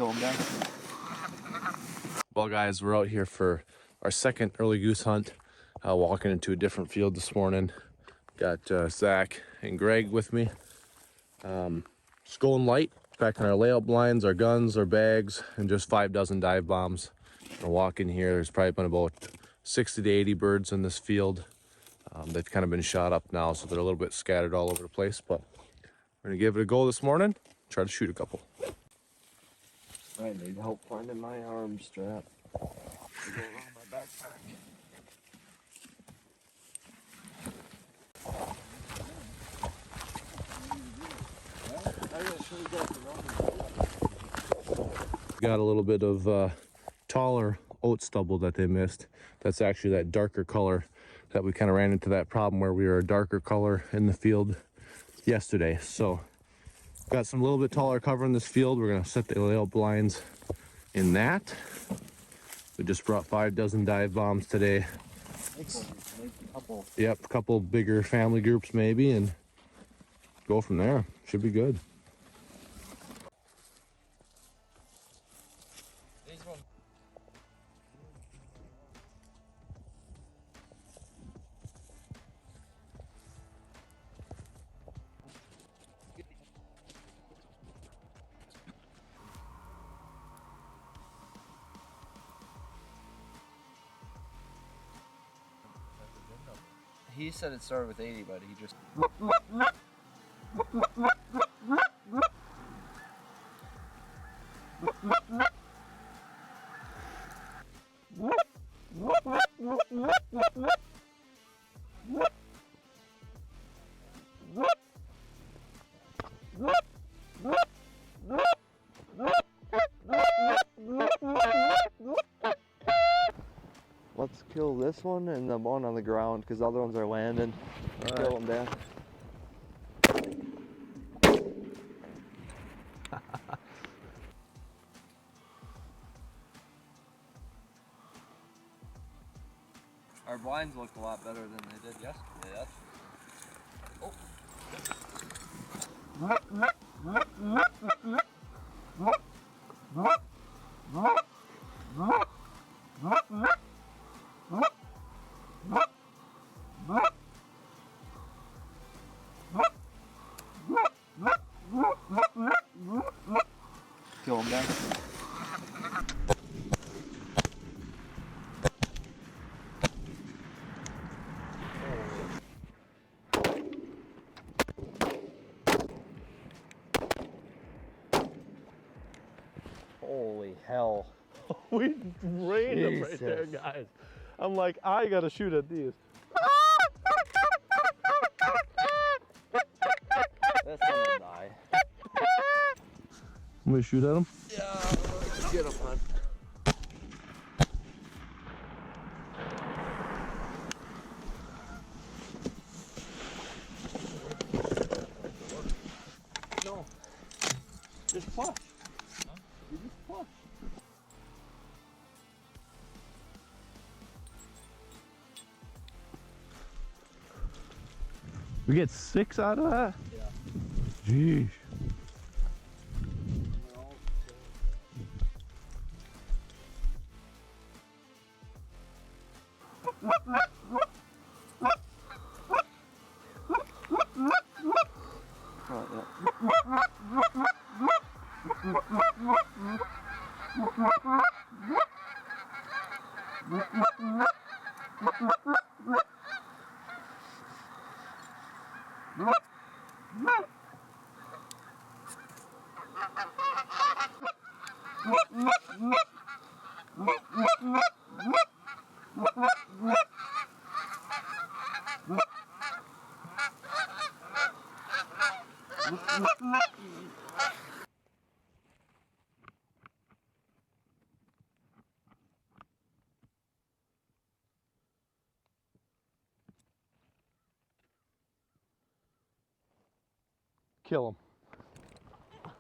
Kill him down. Well, guys, we're out here for our second early goose hunt. Walking into a different field this morning. Got Zach and Greg with me. Just going light, packing our layout blinds, our guns, our bags, and just 5 dozen dive bombs. We're walking here. There's probably been about 60 to 80 birds in this field. They've kind of been shot up now, so they're a little bit scattered all over the place, but we're gonna give it a go this morning. Try to shoot a couple. I need help finding my arm strap to go around my backpack. Got a little bit of taller oat stubble that they missed. That's actually that darker color that we kind of ran into that problem where we were a darker color in the field yesterday. So got some little bit taller cover in this field. We're gonna set the layout blinds in that. We just brought 5 dozen dive bombs today. Yep, a couple bigger family groups maybe, and go from there. Should be good. He said it started with 80, but he just... Let's kill this one and the one on the ground because the other ones are landing. Right. Kill them down. Our blinds look a lot better than they did yesterday. That's... Oh. Kill him down. Holy hell. We rained them right there, guys. I'm like, I gotta shoot at these. This one will die. I'm gonna shoot at them? Yeah, let's get him, man. No. Just flush. Huh? You just flush. We get 6 out of that? Yeah. Jeez. Kill him.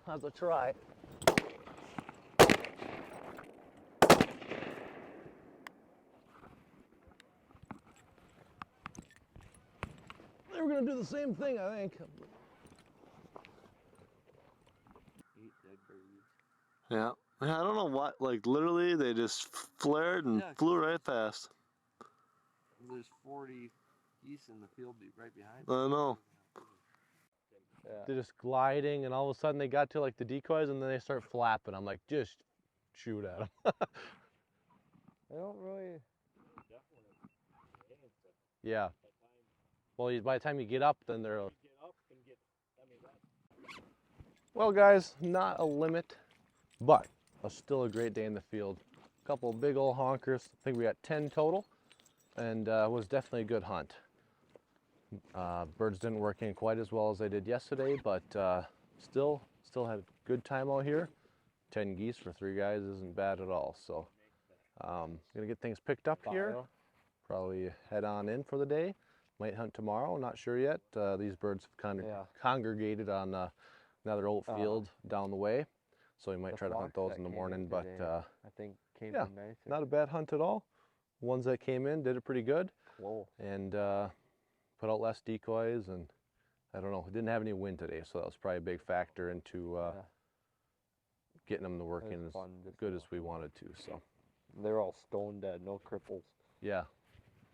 That's a try. They were gonna do the same thing, I think. 8 dead birds. Yeah, I don't know what, like literally they just flared and Yeah. flew right past. There's 40 geese in the field right behind. I know. Yeah. They're just gliding, and all of a sudden they got to like the decoys, and then they start flapping. I'm like, just shoot at them. I don't really. Yeah. Well, by the time you get up, then they're. Well, guys, not a limit, but still a great day in the field. A couple of big old honkers. I think we got 10 total, and it was definitely a good hunt. Birds didn't work in quite as well as they did yesterday, but still had a good time out here. 10 geese for 3 guys isn't bad at all. So gonna get things picked up here. Probably head on in for the day. Might hunt tomorrow, not sure yet. These birds have kind of congregated on another old field down the way, so we might try to hunt those in the morning. But I think came in nice. not a bad hunt at all. Ones that came in did it pretty good. Whoa. And put out less decoys, and I don't know, didn't have any wind today, so that was probably a big factor into getting them to work in as good as we wanted to. So they're all stone dead, no cripples. yeah,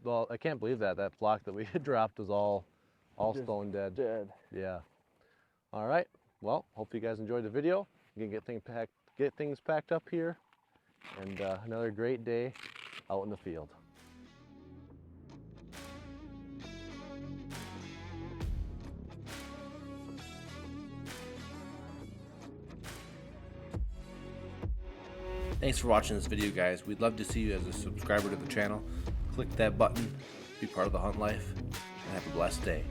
well, I can't believe that flock that we had dropped was all stone dead. Yeah. All right, well, hope you guys enjoyed the video. You can get things packed up here, and another great day out in the field. Thanks for watching this video, guys. We'd love to see you as a subscriber to the channel. Click that button, be part of the hunt life, and have a blessed day.